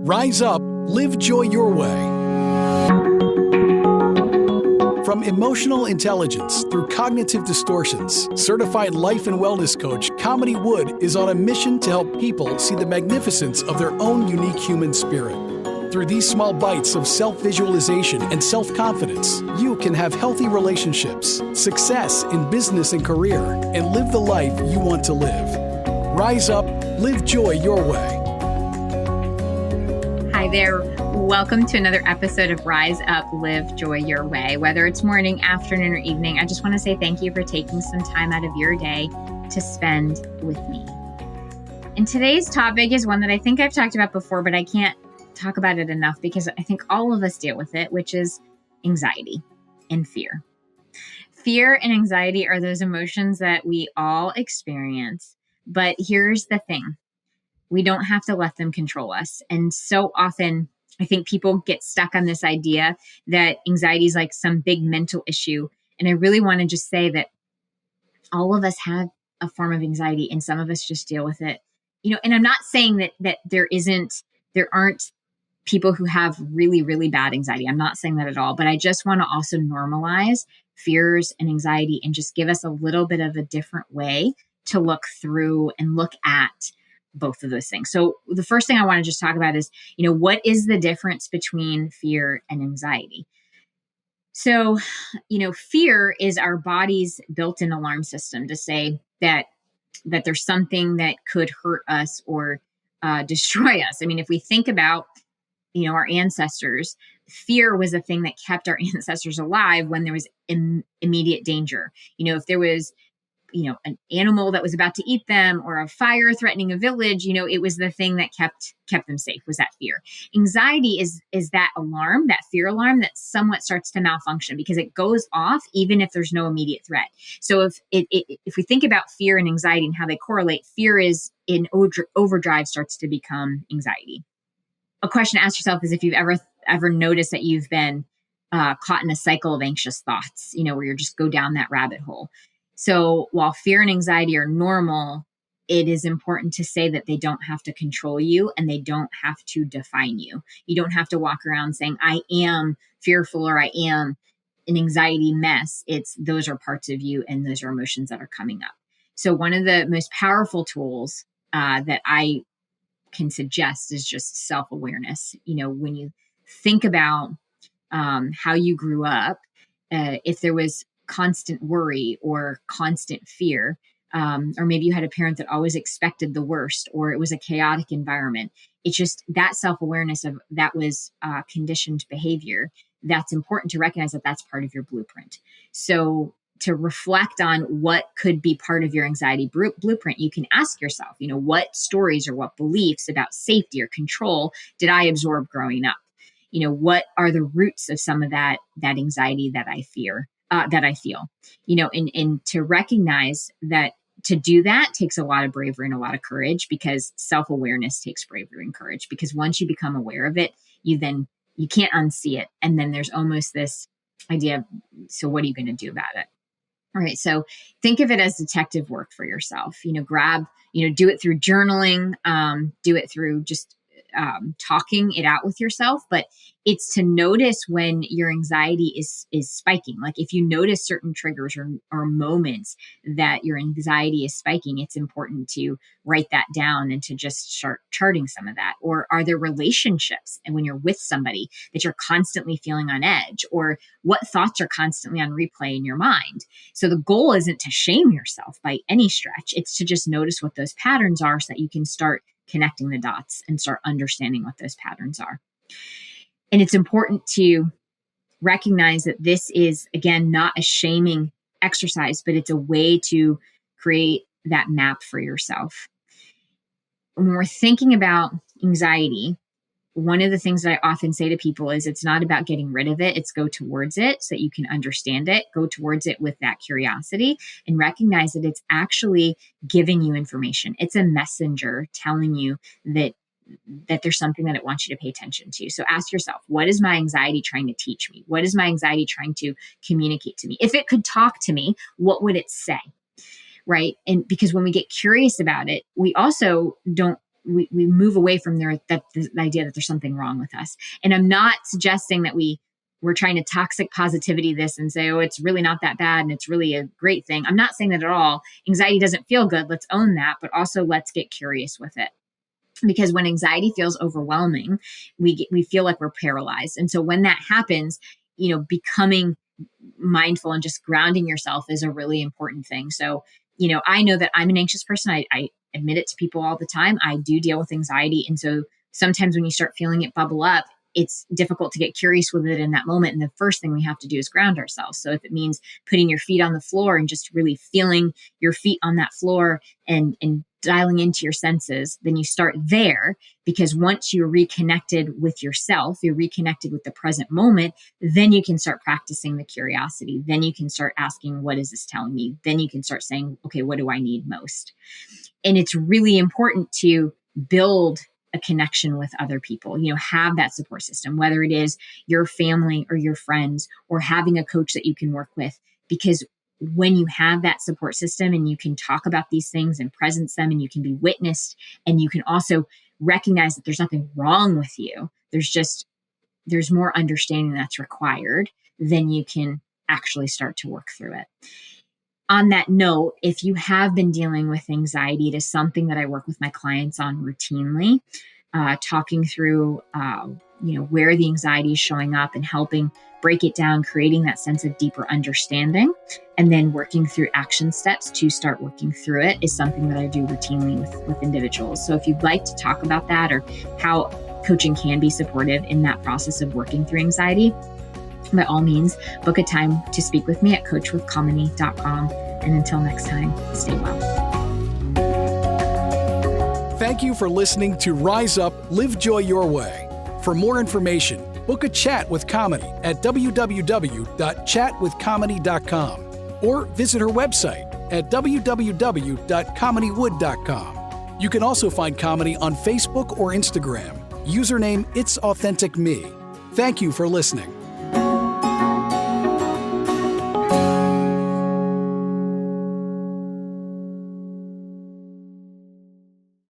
Rise up, live joy your way. From emotional intelligence through cognitive distortions, certified life and wellness coach Kamini Wood is on a mission to help people see the magnificence of their own unique human spirit. Through these small bites of self-visualization and self-confidence, you can have healthy relationships, success in business and career, and live the life you want to live. Rise up, live joy your way. Hi there. Welcome to another episode of Rise Up, Live Joy Your Way. Whether it's morning, afternoon, or evening, I just want to say thank you for taking some time out of your day to spend with me. And today's topic is one that I think I've talked about before, but I can't talk about it enough because I think all of us deal with it, which is anxiety and fear. Fear and anxiety are those emotions that we all experience. But here's the thing. We don't have to let them control us. And so often, I think people get stuck on this idea that anxiety is like some big mental issue. And I really want to just say that all of us have a form of anxiety and some of us just deal with it. And I'm not saying that there aren't people who have really, really bad anxiety. I'm not saying that at all. But I just want to also normalize fears and anxiety and just give us a little bit of a different way to look through and look at both of those things. So the first thing I want to just talk about is, what is the difference between fear and anxiety? So, fear is our body's built-in alarm system to say that there's something that could hurt us or destroy us. I mean, if we think about, our ancestors, fear was a thing that kept our ancestors alive when there was immediate danger. If there was an animal that was about to eat them or a fire threatening a village, it was the thing that kept them safe, was that fear. Anxiety is that alarm, that fear alarm that somewhat starts to malfunction because it goes off even if there's no immediate threat. So if we think about fear and anxiety and how they correlate, fear is in overdrive starts to become anxiety. A question to ask yourself is if you've ever noticed that you've been caught in a cycle of anxious thoughts, where you just go down that rabbit hole. So while fear and anxiety are normal, it is important to say that they don't have to control you and they don't have to define you. You don't have to walk around saying, I am fearful or I am an anxiety mess. Those are parts of you and those are emotions that are coming up. So one of the most powerful tools that I can suggest is just self-awareness. When you think about how you grew up, if there was constant worry or constant fear, or maybe you had a parent that always expected the worst, or it was a chaotic environment. It's just that self-awareness of that was conditioned behavior. That's important to recognize that that's part of your blueprint. So to reflect on what could be part of your anxiety blueprint, you can ask yourself, what stories or what beliefs about safety or control did I absorb growing up? What are the roots of some of that anxiety that I feel, and to recognize that to do that takes a lot of bravery and a lot of courage, because self-awareness takes bravery and courage, because once you become aware of it, you can't unsee it. And then there's almost this idea of, so what are you going to do about it? All right. So think of it as detective work for yourself, do it through journaling, do it through just talking it out with yourself, but it's to notice when your anxiety is spiking. Like if you notice certain triggers or moments that your anxiety is spiking, it's important to write that down and to just start charting some of that. Or are there relationships and when you're with somebody that you're constantly feeling on edge, or what thoughts are constantly on replay in your mind? So the goal isn't to shame yourself by any stretch. It's to just notice what those patterns are so that you can start connecting the dots and start understanding what those patterns are. And it's important to recognize that this is, again, not a shaming exercise, but it's a way to create that map for yourself. When we're thinking about anxiety, one of the things that I often say to people is it's not about getting rid of it. It's go towards it so that you can understand it. Go towards it with that curiosity and recognize that it's actually giving you information. It's a messenger telling you that there's something that it wants you to pay attention to. So ask yourself, what is my anxiety trying to teach me? What is my anxiety trying to communicate to me? If it could talk to me, what would it say? Right? And because when we get curious about it, we also don't we move away from the idea that there's something wrong with us. And I'm not suggesting that we're trying to toxic positivity this and say, oh, it's really not that bad and it's really a great thing. I'm not saying that at all. Anxiety doesn't feel good. Let's own that, but also let's get curious with it. Because when anxiety feels overwhelming, we feel like we're paralyzed. And so when that happens, becoming mindful and just grounding yourself is a really important thing. So, I know that I'm an anxious person. I admit it to people all the time. I do deal with anxiety. And so sometimes when you start feeling it bubble up, it's difficult to get curious with it in that moment. And the first thing we have to do is ground ourselves. So if it means putting your feet on the floor and just really feeling your feet on that floor and dialing into your senses, then you start there, because once you're reconnected with yourself, you're reconnected with the present moment, then you can start practicing the curiosity. Then you can start asking, what is this telling me? Then you can start saying, okay, what do I need most? And it's really important to build a connection with other people, have that support system, whether it is your family or your friends or having a coach that you can work with. Because when you have that support system and you can talk about these things and presence them, and you can be witnessed, and you can also recognize that there's nothing wrong with you, there's more understanding that's required, then you can actually start to work through it. On that note, if you have been dealing with anxiety, it is something that I work with my clients on routinely, talking through, where the anxiety is showing up and helping break it down, creating that sense of deeper understanding, and then working through action steps to start working through it is something that I do routinely with individuals. So if you'd like to talk about that or how coaching can be supportive in that process of working through anxiety, by all means, book a time to speak with me at coachwithkamini.com. And until next time, stay well. Thank you for listening to Rise Up, Live Joy Your Way. For more information, book a chat with Kamini at www.chatwithkamini.com or visit her website at www.kaminiwood.com. You can also find Kamini on Facebook or Instagram. Username It's Authentic Me. Thank you for listening.